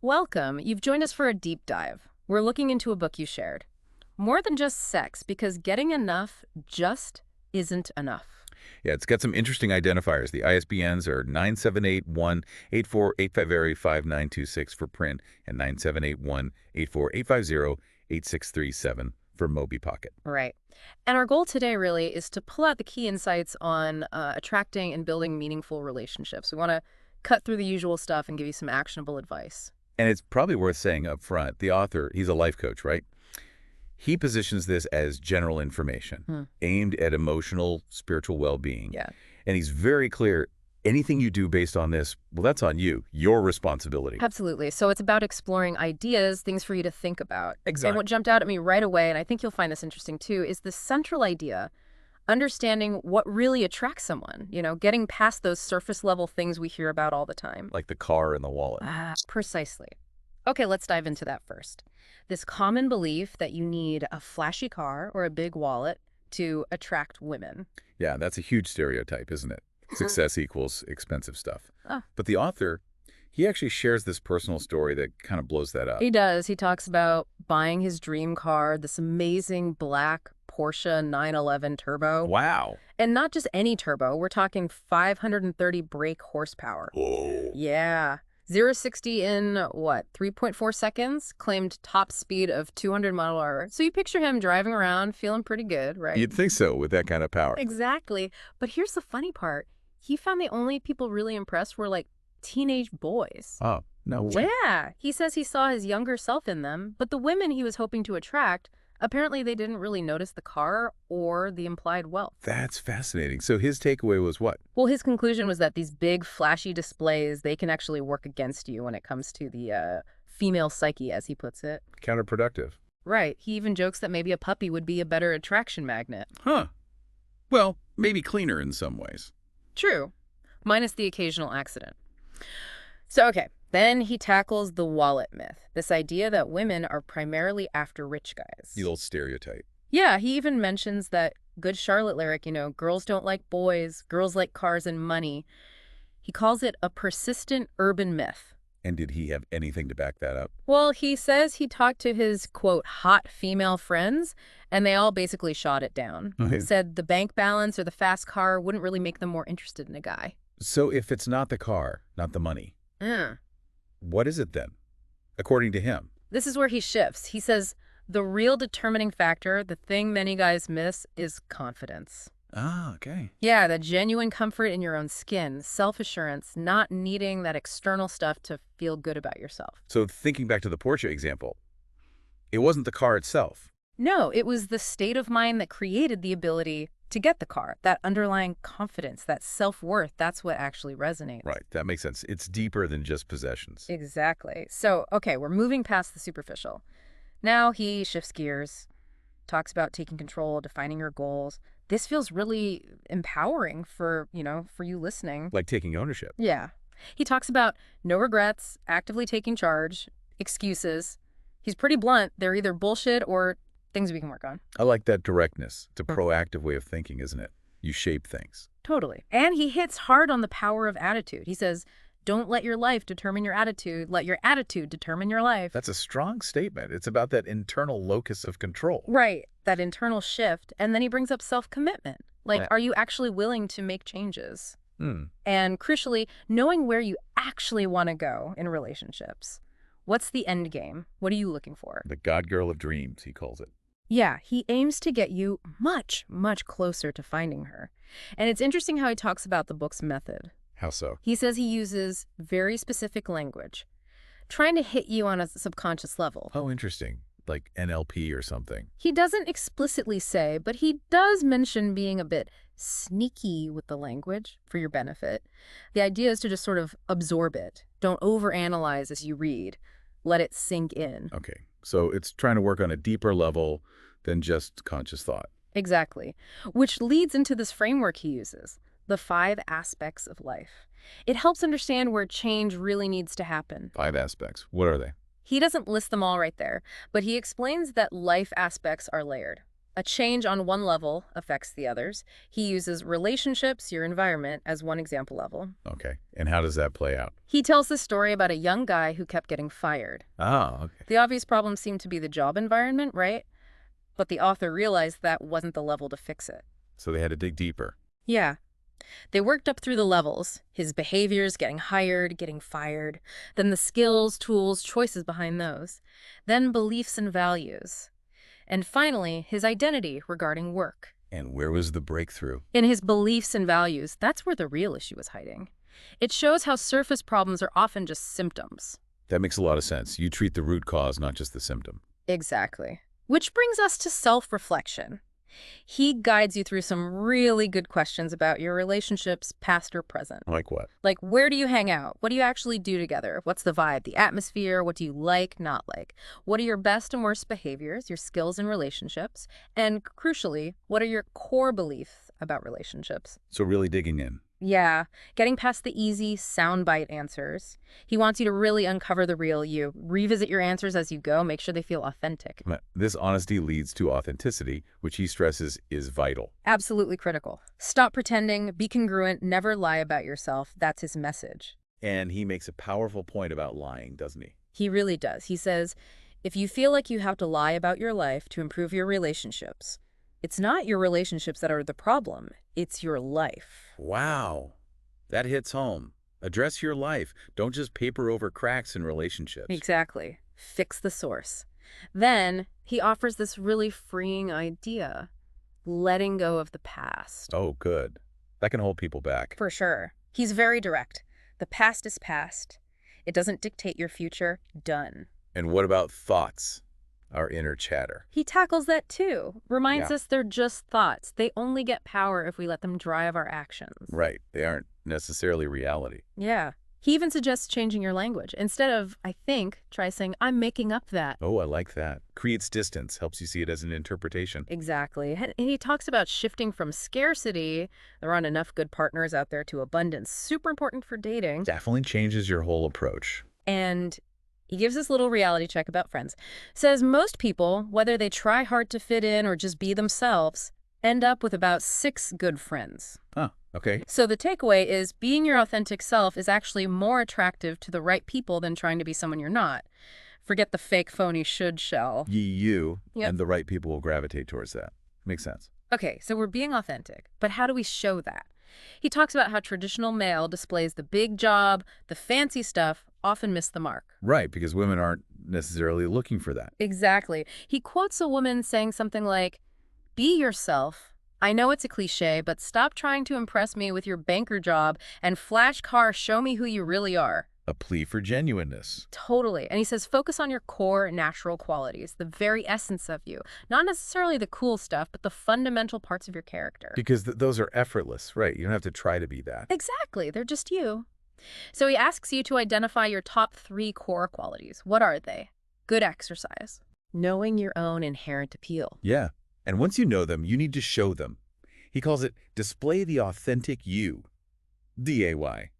Welcome. You've joined us for a deep dive. We're looking into a book you shared. More than just sex, because getting enough just isn't enough. Yeah, it's got some interesting identifiers. The ISBNs are 978-1-84-850-5926 for print and 978-1-84-850-8637 for Moby Pocket. Right. And our goal today really is to pull out the key insights on attracting and building meaningful relationships. We want to cut through the usual stuff and give you some actionable advice. And it's probably worth saying up front, the author, he's a life coach, right? He positions this as general information aimed at emotional, spiritual well-being. Yeah. And he's very clear, anything you do based on this, well, that's on you, your responsibility. Absolutely. So it's about exploring ideas, things for you to think about. Exactly. And what jumped out at me right away, and I think you'll find this interesting too, is the central idea, understanding what really attracts someone, getting past those surface level things we hear about all the time. Like the car and the wallet. Precisely. Okay, let's dive into that first. This common belief that you need a flashy car or a big wallet to attract women. Yeah, that's a huge stereotype, isn't it? Success equals expensive stuff. Oh. But the author, he actually shares this personal story that kind of blows that up. He does. He talks about buying his dream car, this amazing black Porsche 911 Turbo. Wow. And not just any turbo. We're talking 530 brake horsepower. Whoa. Yeah. 0-60 in, 3.4 seconds? Claimed top speed of 200 mile per hour. So you picture him driving around, feeling pretty good, right? You'd think so with that kind of power. Exactly. But here's the funny part. He found the only people really impressed were, teenage boys. Oh, no way. Yeah. He says he saw his younger self in them, but the women he was hoping to attract, apparently they didn't really notice the car or the implied wealth. That's fascinating. So his takeaway was what? Well, his conclusion was that these big, flashy displays, they can actually work against you when it comes to the female psyche, as he puts it. Counterproductive. Right. He even jokes that maybe a puppy would be a better attraction magnet. Huh. Well, maybe cleaner in some ways. True. Minus the occasional accident. So, okay. Then he tackles the wallet myth, this idea that women are primarily after rich guys. The old stereotype. Yeah, he even mentions that good Charlotte lyric, girls don't like boys, girls like cars and money. He calls it a persistent urban myth. And did he have anything to back that up? Well, he says he talked to his, quote, hot female friends, and they all basically shot it down. Okay. Said the bank balance or the fast car wouldn't really make them more interested in a guy. So if it's not the car, not the money, what is it then, according to him? This is where he shifts. He says the real determining factor, the thing many guys miss, is confidence. Ah, okay. Yeah, the genuine comfort in your own skin, self-assurance, not needing that external stuff to feel good about yourself. So thinking back to the Porsche example, it wasn't the car itself. No, it was the state of mind that created the ability to get the car, that underlying confidence, that self-worth. That's what actually resonates. Right, that makes sense. It's deeper than just possessions. Exactly. So, okay, we're moving past the superficial. Now he shifts gears, talks about taking control, defining your goals. This feels really empowering for you listening. Like taking ownership. Yeah. He talks about no regrets, actively taking charge, excuses. He's pretty blunt. They're either bullshit or things we can work on. I like that directness. It's a proactive way of thinking, isn't it? You shape things. Totally. And he hits hard on the power of attitude. He says, don't let your life determine your attitude. Let your attitude determine your life. That's a strong statement. It's about that internal locus of control. Right. That internal shift. And then he brings up self-commitment. Yeah. Are you actually willing to make changes? Hmm. And crucially, knowing where you actually want to go in relationships. What's the end game? What are you looking for? The God girl of dreams, he calls it. Yeah, he aims to get you much, much closer to finding her. And it's interesting how he talks about the book's method. How so? He says he uses very specific language, trying to hit you on a subconscious level. Oh, interesting. Like NLP or something. He doesn't explicitly say, but he does mention being a bit sneaky with the language for your benefit. The idea is to just sort of absorb it. Don't overanalyze as you read. Let it sink in. Okay, so it's trying to work on a deeper level than just conscious thought. Exactly. Which leads into this framework he uses, the 5 aspects of life. It helps understand where change really needs to happen. 5 aspects. What are they? He doesn't list them all right there, but he explains that life aspects are layered. A change on one level affects the others. He uses relationships, your environment, as one example level. Okay. And how does that play out? He tells this story about a young guy who kept getting fired. Oh, okay. The obvious problem seemed to be the job environment, right? But the author realized that wasn't the level to fix it. So they had to dig deeper. Yeah. They worked up through the levels, his behaviors, getting hired, getting fired, then the skills, tools, choices behind those, then beliefs and values, and finally, his identity regarding work. And where was the breakthrough? In his beliefs and values, that's where the real issue was hiding. It shows how surface problems are often just symptoms. That makes a lot of sense. You treat the root cause, not just the symptom. Exactly. Which brings us to self-reflection. He guides you through some really good questions about your relationships, past or present. Like what? Like, where do you hang out? What do you actually do together? What's the vibe, the atmosphere? What do you like, not like? What are your best and worst behaviors, your skills and relationships? And crucially, what are your core beliefs about relationships? So really digging in. Yeah, getting past the easy soundbite answers. He wants you to really uncover the real you. Revisit your answers as you go. Make sure they feel authentic. This honesty leads to authenticity, which he stresses is vital. Absolutely critical. Stop pretending, be congruent, never lie about yourself. That's his message. And he makes a powerful point about lying, doesn't he? He really does. He says, if you feel like you have to lie about your life to improve your relationships, it's not your relationships that are the problem. It's your life. Wow. That hits home. Address your life. Don't just paper over cracks in relationships. Exactly. Fix the source. Then he offers this really freeing idea. Letting go of the past. Oh, good. That can hold people back. For sure. He's very direct. The past is past. It doesn't dictate your future. Done. And what about thoughts? Our inner chatter. He tackles that too. Reminds Yeah. us they're just thoughts. They only get power if we let them drive our actions. Right. They aren't necessarily reality. Yeah. He even suggests changing your language. Instead of, I think, try saying, I'm making up that. Oh, I like that. Creates distance, helps you see it as an interpretation. Exactly. And he talks about shifting from scarcity, there aren't enough good partners out there, to abundance. Super important for dating. Definitely changes your whole approach. And he gives this little reality check about friends. Says most people, whether they try hard to fit in or just be themselves, end up with about 6 good friends. Huh, okay. So the takeaway is being your authentic self is actually more attractive to the right people than trying to be someone you're not. Forget the fake, phony should shell. You Yep. and the right people will gravitate towards that. Makes sense. Okay, so we're being authentic, but how do we show that? He talks about how traditional male displays the big job, the fancy stuff, often miss the mark. Right, because women aren't necessarily looking for that. Exactly. He quotes a woman saying something like, be yourself. I know it's a cliche, but stop trying to impress me with your banker job and flash car, show me who you really are. A plea for genuineness. Totally. And he says focus on your core natural qualities, the very essence of you. Not necessarily the cool stuff, but the fundamental parts of your character. Because those are effortless, right? You don't have to try to be that. Exactly. They're just you. So he asks you to identify your top 3 core qualities. What are they? Good exercise. Knowing your own inherent appeal. Yeah. And once you know them, you need to show them. He calls it display the authentic you. DAY.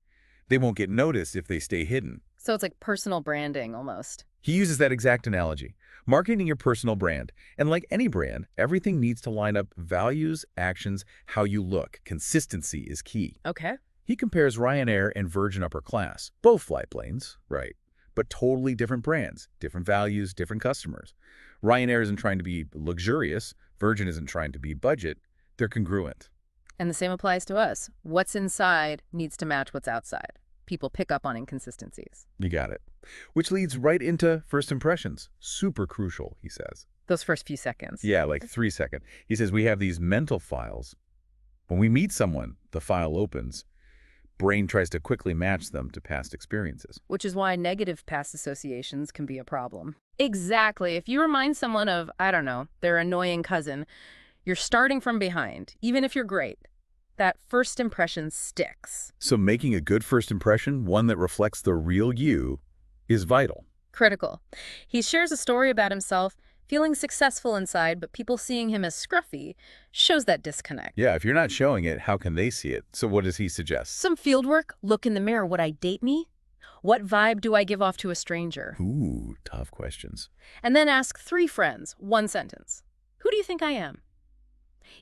They won't get noticed if they stay hidden. So it's like personal branding almost. He uses that exact analogy. Marketing your personal brand. And like any brand, everything needs to line up values, actions, how you look. Consistency is key. Okay. He compares Ryanair and Virgin Upper Class. Both flight planes, right, but totally different brands, different values, different customers. Ryanair isn't trying to be luxurious. Virgin isn't trying to be budget. They're congruent. And the same applies to us. What's inside needs to match what's outside. People pick up on inconsistencies. You got it. Which leads right into first impressions. Super crucial, he says. Those first few seconds. Yeah, like 3 seconds. He says we have these mental files. When we meet someone, the file opens. Brain tries to quickly match them to past experiences. Which is why negative past associations can be a problem. Exactly. If you remind someone of, I don't know, their annoying cousin, you're starting from behind, even if you're great. That first impression sticks. So making a good first impression, one that reflects the real you, is vital. Critical. He shares a story about himself feeling successful inside, but people seeing him as scruffy shows that disconnect. Yeah, if you're not showing it, how can they see it? So what does he suggest? Some field work, look in the mirror. Would I date me? What vibe do I give off to a stranger? Ooh, tough questions. And then ask 3 friends, 1 sentence. Who do you think I am?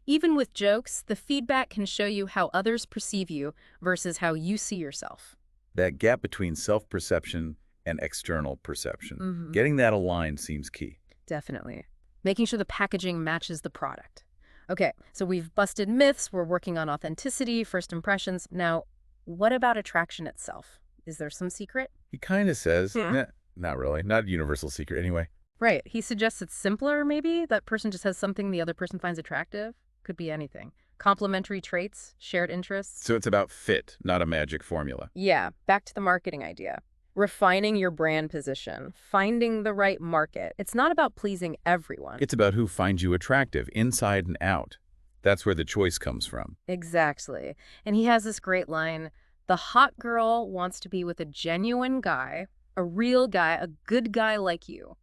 Even with jokes, the feedback can show you how others perceive you versus how you see yourself. That gap between self-perception and external perception. Mm-hmm. Getting that aligned seems key. Definitely. Making sure the packaging matches the product. Okay, so we've busted myths, we're working on authenticity, first impressions. Now, what about attraction itself? Is there some secret? He kind of says, Yeah. not really, not a universal secret anyway. Right. He suggests it's simpler, maybe? That person just has something the other person finds attractive? Could be anything. Complementary traits, shared interests. So it's about fit, not a magic formula. Yeah, back to the marketing idea. Refining your brand position, finding the right market. It's not about pleasing everyone. It's about who finds you attractive, inside and out. That's where the choice comes from. Exactly. And he has this great line, the hot girl wants to be with a genuine guy, a real guy, a good guy like you.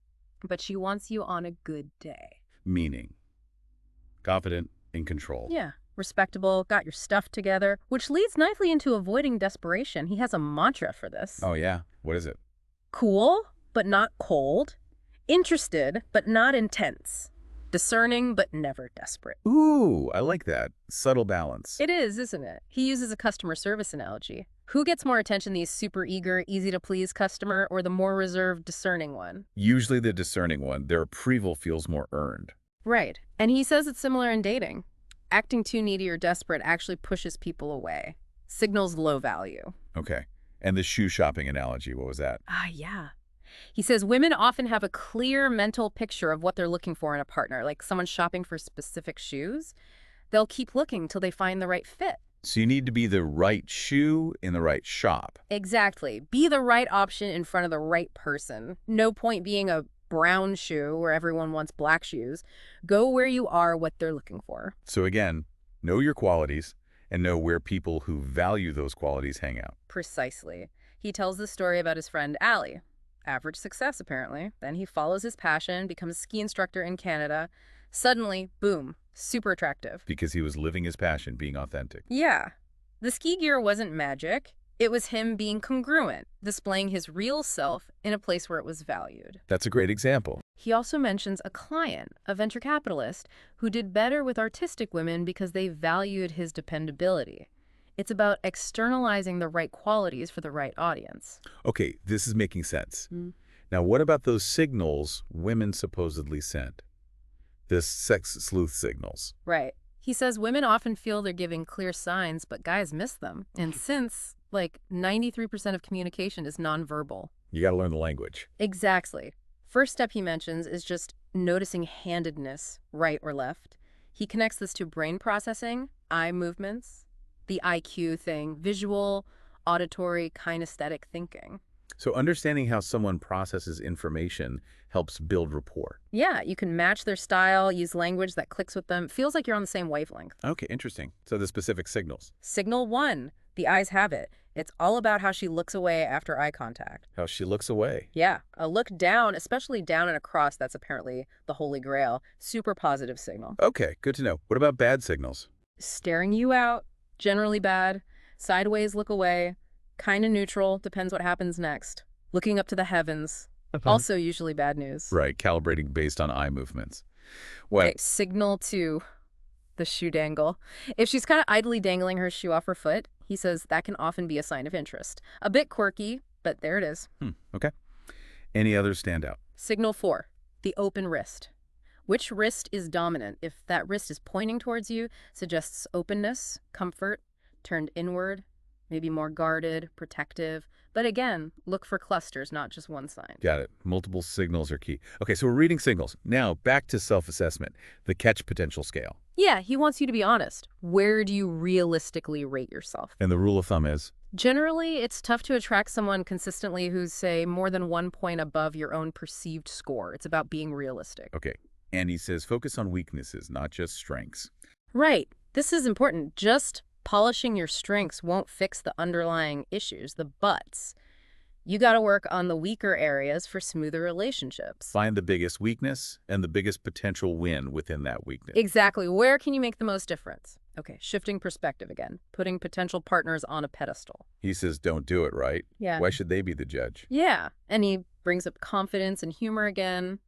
But she wants you on a good day. Meaning, confident, in control. Yeah. Respectable, got your stuff together, which leads nicely into avoiding desperation. He has a mantra for this. Oh, yeah? What is it? Cool, but not cold. Interested, but not intense. Discerning, but never desperate. Ooh, I like that. Subtle balance. It is, isn't it? He uses a customer service analogy. Who gets more attention, the super eager, easy-to-please customer or the more reserved, discerning one? Usually the discerning one. Their approval feels more earned. Right. And he says it's similar in dating. Acting too needy or desperate actually pushes people away. Signals low value. Okay. And the shoe shopping analogy, what was that? Yeah. He says women often have a clear mental picture of what they're looking for in a partner, like someone shopping for specific shoes. They'll keep looking till they find the right fit. So you need to be the right shoe in the right shop. Exactly. Be the right option in front of the right person. No point being a brown shoe where everyone wants black shoes. Go where you are what they're looking for. So again, know your qualities and know where people who value those qualities hang out. Precisely. He tells the story about his friend Allie. Average success, apparently. Then he follows his passion, becomes a ski instructor in Canada. Suddenly, boom, super attractive. Because he was living his passion, being authentic. Yeah. The ski gear wasn't magic. It was him being congruent, displaying his real self in a place where it was valued. That's a great example. He also mentions a client, a venture capitalist, who did better with artistic women because they valued his dependability. It's about externalizing the right qualities for the right audience. Okay, this is making sense. Now, what about those signals women supposedly send? The sex sleuth signals. Right. He says women often feel they're giving clear signs, but guys miss them. And since, 93% of communication is nonverbal. You got to learn the language. Exactly. First step he mentions is just noticing handedness, right or left. He connects this to brain processing, eye movements, the IQ thing, visual, auditory, kinesthetic thinking. So understanding how someone processes information helps build rapport. Yeah, you can match their style, use language that clicks with them. Feels like you're on the same wavelength. Okay, interesting. So the specific signals. Signal 1, the eyes have it. It's all about how she looks away after eye contact. How she looks away. Yeah, a look down, especially down and across, that's apparently the holy grail. Super positive signal. Okay, good to know. What about bad signals? Staring you out, generally bad. Sideways, look away. Kind of neutral, depends what happens next. Looking up to the heavens, also usually bad news. Right, calibrating based on eye movements. What? Okay, signal 2, the shoe dangle. If she's kind of idly dangling her shoe off her foot, he says that can often be a sign of interest. A bit quirky, but there it is. Okay. Any others stand out? Signal 4, the open wrist. Which wrist is dominant? If that wrist is pointing towards you, suggests openness, comfort, turned inward, maybe more guarded, protective. But again, look for clusters, not just one sign. Got it. Multiple signals are key. Okay, so we're reading signals. Now, back to self-assessment, the catch potential scale. Yeah, he wants you to be honest. Where do you realistically rate yourself? And the rule of thumb is? Generally, it's tough to attract someone consistently who's, say, more than 1 point above your own perceived score. It's about being realistic. Okay. And he says focus on weaknesses, not just strengths. Right. This is important. Just polishing your strengths won't fix the underlying issues, the buts. You got to work on the weaker areas for smoother relationships. Find the biggest weakness and the biggest potential win within that weakness. Exactly. Where can you make the most difference? Okay, shifting perspective again. Putting potential partners on a pedestal. He says don't do it, right? Yeah. Why should they be the judge? Yeah. And he brings up confidence and humor again.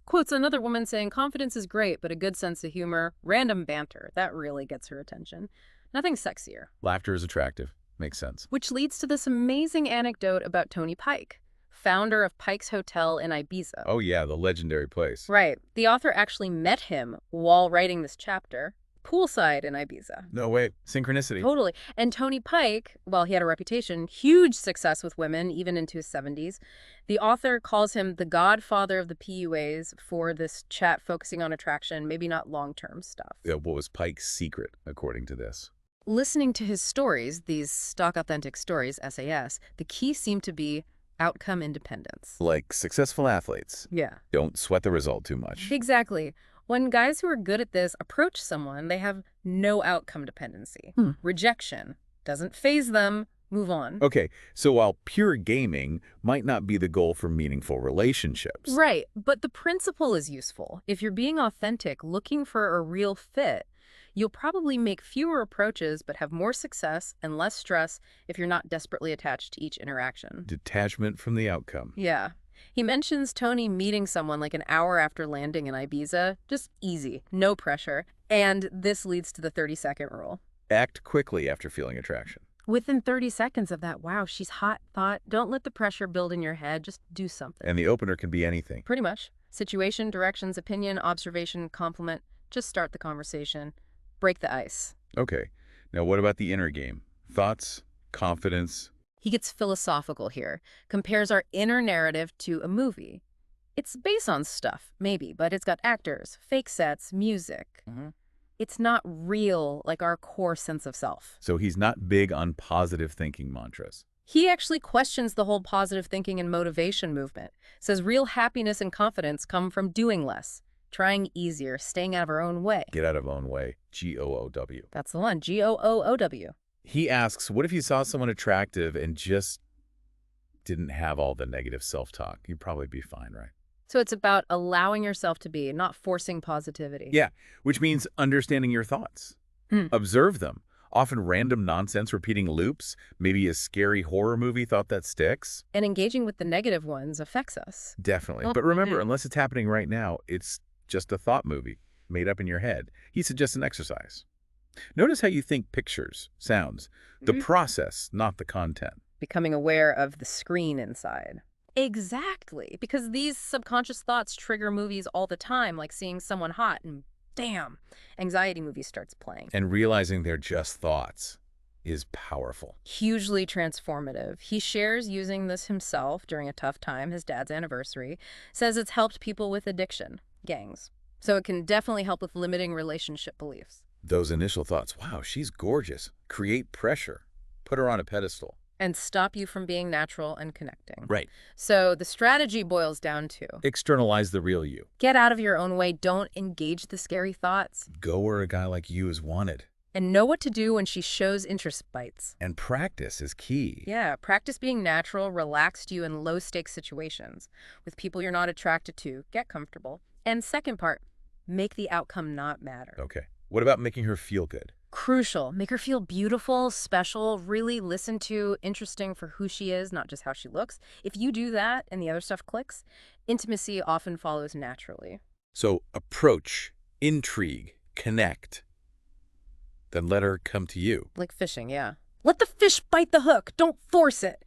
Quotes another woman saying, confidence is great, but a good sense of humor, random banter, that really gets her attention. Nothing sexier. Laughter is attractive. Makes sense. Which leads to this amazing anecdote about Tony Pike, founder of Pike's Hotel in Ibiza. Oh yeah, the legendary place. Right. The author actually met him while writing this chapter, poolside in Ibiza. No way. Synchronicity. Totally. And Tony Pike, while he had a reputation, huge success with women, even into his 70s, the author calls him the godfather of the PUAs for this chat focusing on attraction, maybe not long-term stuff. Yeah, what was Pike's secret, according to this? Listening to his stories, these stock authentic stories, SAS, the key seemed to be outcome independence. Like successful athletes. Yeah. Don't sweat the result too much. Exactly. When guys who are good at this approach someone, they have no outcome dependency. Rejection doesn't faze them. Move on. Okay, so while pure gaming might not be the goal for meaningful relationships. Right, but the principle is useful. If you're being authentic, looking for a real fit, you'll probably make fewer approaches but have more success and less stress if you're not desperately attached to each interaction. Detachment from the outcome. Yeah. He mentions Tony meeting someone like an hour after landing in Ibiza. Just easy, no pressure. And this leads to the 30-second rule. Act quickly after feeling attraction. Within 30 seconds of that, wow, she's hot thought, don't let the pressure build in your head. Just do something. And the opener can be anything. Pretty much. Situation, directions, opinion, observation, compliment. Just start the conversation. Break the ice. Okay, now what about the inner game? Thoughts, confidence. He gets philosophical here, compares our inner narrative to a movie. It's based on stuff, maybe, but it's got actors, fake sets, music. It's not real like our core sense of self. So he's not big on positive thinking mantras. He actually questions the whole positive thinking and motivation movement. Says real happiness and confidence come from doing less, trying easier, staying out of our own way. Get out of own way. G-O-O-W. That's the one, G-O-O-O-W. He asks, what if you saw someone attractive and just didn't have all the negative self-talk? You'd probably be fine, right? So it's about allowing yourself to be, not forcing positivity. Yeah, which means understanding your thoughts. Observe them. Often random nonsense repeating loops, maybe a scary horror movie thought that sticks. And engaging with the negative ones affects us. Definitely. But remember, unless it's happening right now, it's just a thought movie made up in your head. He suggests an exercise. Notice how you think pictures, sounds, the process, not the content. Becoming aware of the screen inside. Exactly, because these subconscious thoughts trigger movies all the time, like seeing someone hot and damn, anxiety movie starts playing. And realizing they're just thoughts is powerful. Hugely transformative. He shares using this himself during a tough time, his dad's anniversary, says it's helped people with addiction, gangs. So it can definitely help with limiting relationship beliefs. Those initial thoughts, wow, she's gorgeous, create pressure, put her on a pedestal. And stop you from being natural and connecting. Right. So the strategy boils down to Externalize the real you. get out of your own way. Don't engage the scary thoughts. Go where a guy like you is wanted. And know what to do when she shows interest bites. And practice is key. Yeah, practice being natural, relaxed you in low-stakes situations. With people you're not attracted to, get comfortable. And second part, make the outcome not matter. Okay. What about making her feel good? Crucial. Make her feel beautiful, special, really listen to, interesting for who she is, not just how she looks. If you do that and the other stuff clicks, intimacy often follows naturally. So approach, intrigue, connect. Then let her come to you. Like fishing, yeah. Let the fish bite the hook. Don't force it.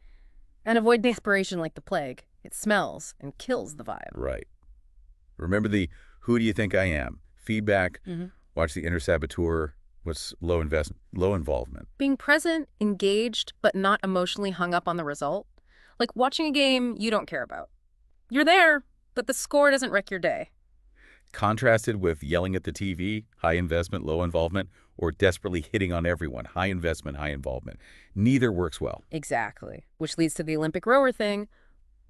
And avoid desperation like the plague. It smells and kills the vibe. Right. Remember the who do you think I am? Feedback. Watch the inner saboteur. What's low involvement. Being present, engaged, but not emotionally hung up on the result. Like watching a game you don't care about. You're there, but the score doesn't wreck your day. Contrasted with yelling at the TV, high investment, low involvement, or desperately hitting on everyone, high investment, high involvement. Neither works well. Exactly. Which leads to the Olympic rower thing.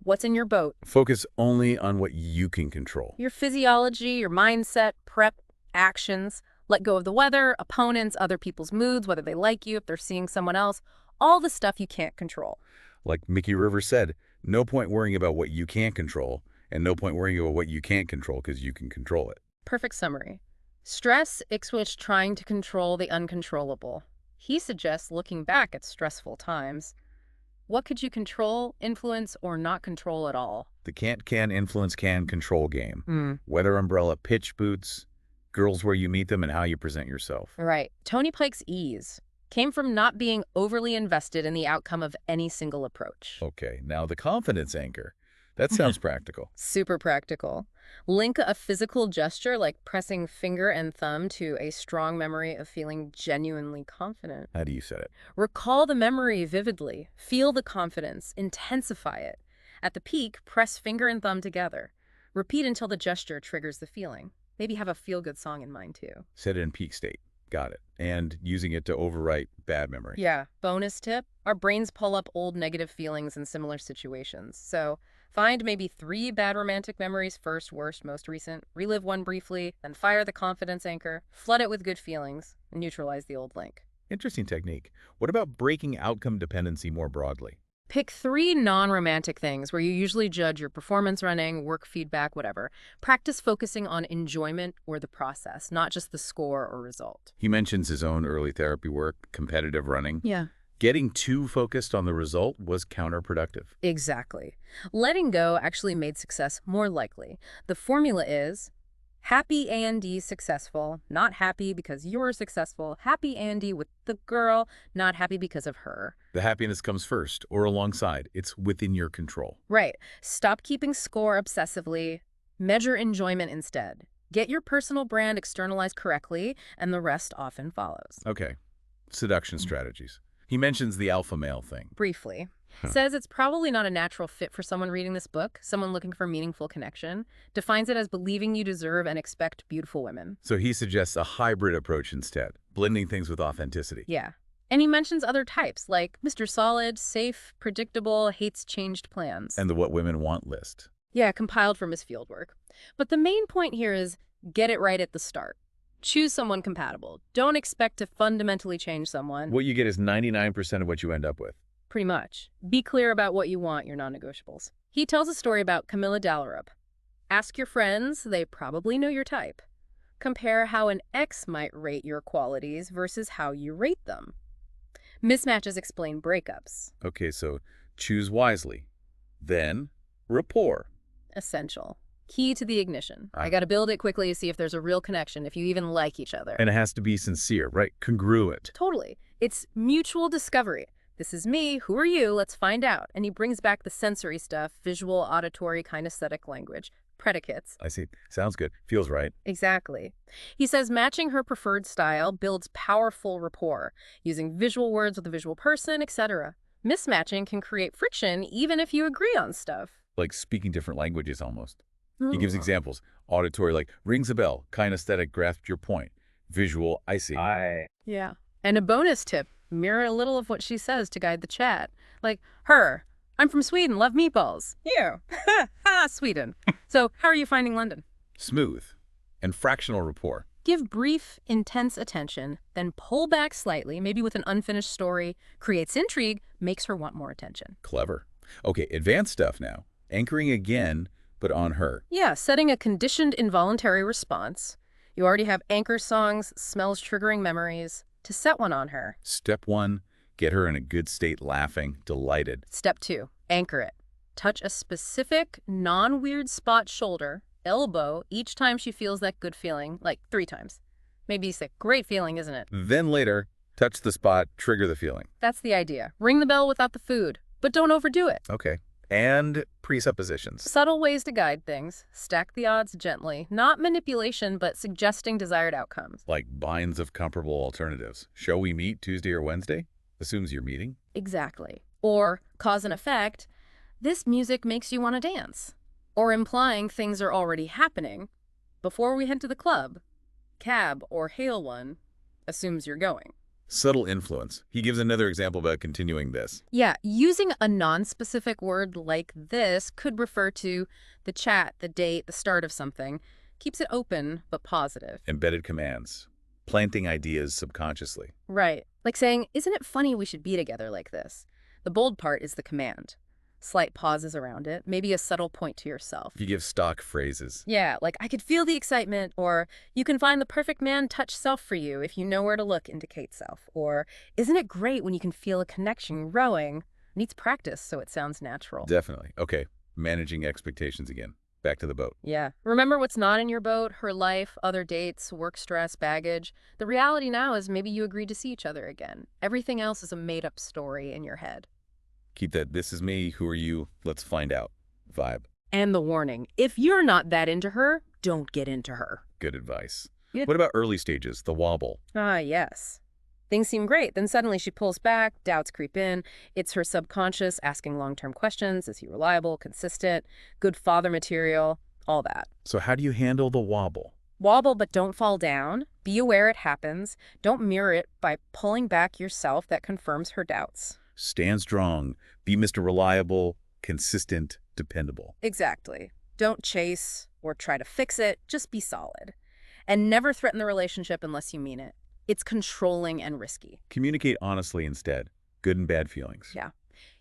What's in your boat? Focus only on what you can control. Your physiology, your mindset, prep, actions. Let go of the weather, opponents, other people's moods, whether they like you, if they're seeing someone else. All the stuff you can't control. Like Mickey Rivers said, no point worrying about what you can't control, and no point worrying about what you can't control because you can control it. Perfect summary. Stress equals trying to control the uncontrollable. He suggests looking back at stressful times. What could you control, influence, or not control at all? The can't-can influence-can control game. Hmm. Weather umbrella, pitch boots, girls where you meet them, and how you present yourself. Right. Tony Pike's ease came from not being overly invested in the outcome of any single approach. Okay, now the confidence anchor. That sounds practical. Super practical. Link a physical gesture like pressing finger and thumb to a strong memory of feeling genuinely confident. How do you set it? Recall the memory vividly. Feel the confidence. Intensify it. At the peak, press finger and thumb together. Repeat until the gesture triggers the feeling. Maybe have a feel-good song in mind, too. Set it in peak state. Got it. And using it to overwrite bad memory. Yeah. Bonus tip, our brains pull up old negative feelings in similar situations. So find maybe 3 bad romantic memories, first, worst, most recent, relive one briefly, then fire the confidence anchor, flood it with good feelings, and neutralize the old link. Interesting technique. What about breaking outcome dependency more broadly? Pick 3 non-romantic things where you usually judge your performance running, work feedback, whatever. Practice focusing on enjoyment or the process, not just the score or result. He mentions his own early therapy work, competitive running. Yeah. Getting too focused on the result was counterproductive. Exactly. Letting go actually made success more likely. The formula is happy A&D successful, not happy because you're successful. Happy A&D with the girl, not happy because of her. The happiness comes first or alongside. It's within your control. Right. Stop keeping score obsessively. Measure enjoyment instead. Get your personal brand externalized correctly, and the rest often follows. Okay. Seduction strategies. He mentions the alpha male thing. Briefly. Huh. Says it's probably not a natural fit for someone reading this book, someone looking for meaningful connection. Defines it as believing you deserve and expect beautiful women. So he suggests a hybrid approach instead, blending things with authenticity. Yeah. And he mentions other types, like Mr. Solid, safe, predictable, hates changed plans. And the what women want list. Yeah, compiled from his fieldwork. But the main point here is get it right at the start. Choose someone compatible. Don't expect to fundamentally change someone. What you get is 99% of what you end up with. Pretty much. Be clear about what you want, your non-negotiables. He tells a story about Camilla Dallarup. Ask your friends, they probably know your type. Compare how an ex might rate your qualities versus how you rate them. Mismatches explain breakups. Okay, so choose wisely. Then, rapport. Essential. Key to the ignition. Ah. I gotta build it quickly to see if there's a real connection, if you even like each other. And it has to be sincere, right? Congruent. Totally. It's mutual discovery. This is me. Who are you? Let's find out. And he brings back the sensory stuff, visual, auditory, kinesthetic language, predicates. I see. Sounds good. Feels right. Exactly. He says matching her preferred style builds powerful rapport, using visual words with a visual person, etc. Mismatching can create friction even if you agree on stuff. Like speaking different languages almost. He gives examples. Auditory, like, rings a bell. Kinesthetic, grasped your point. Visual, I see. Yeah. And a bonus tip, mirror a little of what she says to guide the chat. Like, her, I'm from Sweden, love meatballs. You, ha, Sweden. So how are you finding London? Smooth. And fractional rapport. Give brief, intense attention, then pull back slightly, maybe with an unfinished story, creates intrigue, makes her want more attention. Clever. Okay, advanced stuff now. Anchoring again, but on her. Yeah, setting a conditioned involuntary response. You already have anchor songs, smells triggering memories. To set one on her. Step 1, get her in a good state laughing, delighted. Step 2, anchor it. Touch a specific, non-weird spot, shoulder, elbow, each time she feels that good feeling, like 3 times. Maybe you say, great feeling, isn't it? Then later, touch the spot, trigger the feeling. That's the idea. Ring the bell without the food, but don't overdo it. Okay. And presuppositions. Subtle ways to guide things. Stack the odds gently. Not manipulation, but suggesting desired outcomes. Like binds of comparable alternatives. Shall we meet Tuesday or Wednesday? Assumes you're meeting. Exactly. Or cause and effect. This music makes you want to dance. Or implying things are already happening. Before we head to the club, cab or hail one assumes you're going. Subtle influence. He gives another example about continuing this. Yeah, using a non-specific word like this could refer to the chat, the date, the start of something. Keeps it open, but positive. Embedded commands. Planting ideas subconsciously. Right. Like saying, isn't it funny we should be together like this? The bold part is the command. Slight pauses around it, maybe a subtle point to yourself. You give stock phrases. Yeah, like, I could feel the excitement, or you can find the perfect man touch self for you if you know where to look, indicate self. Or, isn't it great when you can feel a connection growing? Needs practice so it sounds natural. Definitely. Okay. Managing expectations again. Back to the boat. Yeah. Remember what's not in your boat, her life, other dates, work stress, baggage. The reality now is maybe you agreed to see each other again. Everything else is a made-up story in your head. Keep that "this is me, who are you, let's find out" vibe. And the warning, if you're not that into her, don't get into her. Good advice. Yeah. What about early stages, the wobble? Ah, yes. Things seem great. Then suddenly she pulls back, doubts creep in. It's her subconscious asking long-term questions. Is he reliable, consistent, good father material, all that. So how do you handle the wobble? Wobble, but don't fall down. Be aware it happens. Don't mirror it by pulling back yourself. That confirms her doubts. Stand strong. Be Mr. Reliable, consistent, dependable. Exactly. Don't chase or try to fix it. Just be solid. And never threaten the relationship unless you mean it. It's controlling and risky. Communicate honestly instead. Good and bad feelings. Yeah.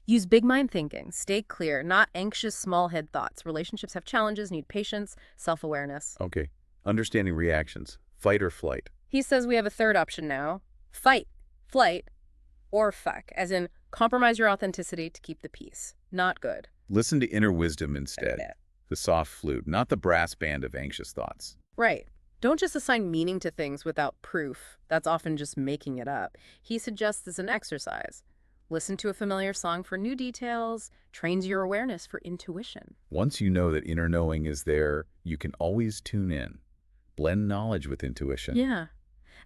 Use big mind thinking. Stay clear, not anxious, small head thoughts. Relationships have challenges, need patience, self-awareness. Okay. Understanding reactions. Fight or flight. He says we have a third option now. Fight, flight, or fuck, as in compromise your authenticity to keep the peace. Not good. Listen to inner wisdom A instead. bit. The soft flute, not the brass band of anxious thoughts. Right. Don't just assign meaning to things without proof. That's often just making it up. He suggests as an exercise. Listen to a familiar song for new details, trains your awareness for intuition. Once you know that inner knowing is there, you can always tune in. Blend knowledge with intuition. Yeah.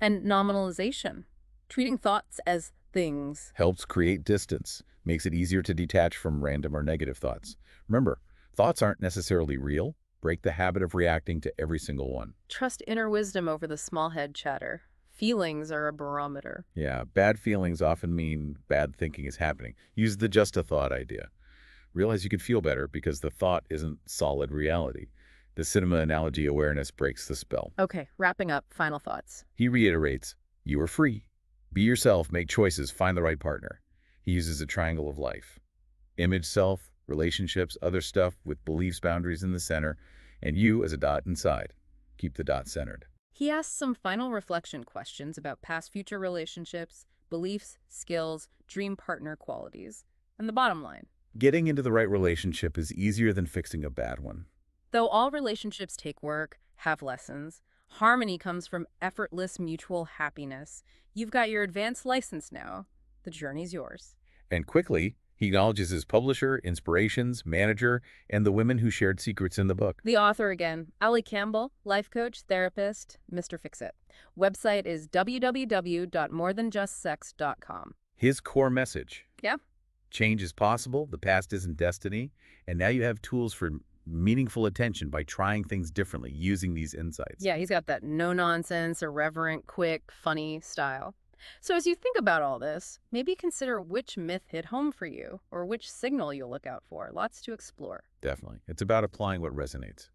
And nominalization. Treating thoughts as things. Helps create distance. Makes it easier to detach from random or negative thoughts. Remember, thoughts aren't necessarily real. Break the habit of reacting to every single one. Trust inner wisdom over the small head chatter. Feelings are a barometer. Yeah, bad feelings often mean bad thinking is happening. Use the just a thought idea. Realize you can feel better because the thought isn't solid reality. The cinema analogy awareness breaks the spell. Okay, wrapping up, final thoughts. He reiterates, you are free. Be yourself, make choices, find the right partner. He uses a triangle of life. Image self, relationships, other stuff with beliefs, boundaries in the center, and you as a dot inside. Keep the dot centered. He asks some final reflection questions about past future relationships, beliefs, skills, dream partner qualities. And the bottom line, Getting into the right relationship is easier than fixing a bad one. though all relationships take work, have lessons, harmony comes from effortless mutual happiness. You've got your advanced license now. The journey's yours. And quickly, he acknowledges his publisher, inspirations, manager, and the women who shared secrets in the book. The author again, Allie Campbell, life coach, therapist, Mr. Fix-It. Website is www.morethanjustsex.com. His core message. Yeah. Change is possible, the past isn't destiny, and now you have tools for meaningful attention by trying things differently, using these insights. Yeah, he's got that no-nonsense, irreverent, quick, funny style. So as you think about all this, maybe consider which myth hit home for you or which signal you'll look out for. Lots to explore. Definitely. It's about applying what resonates.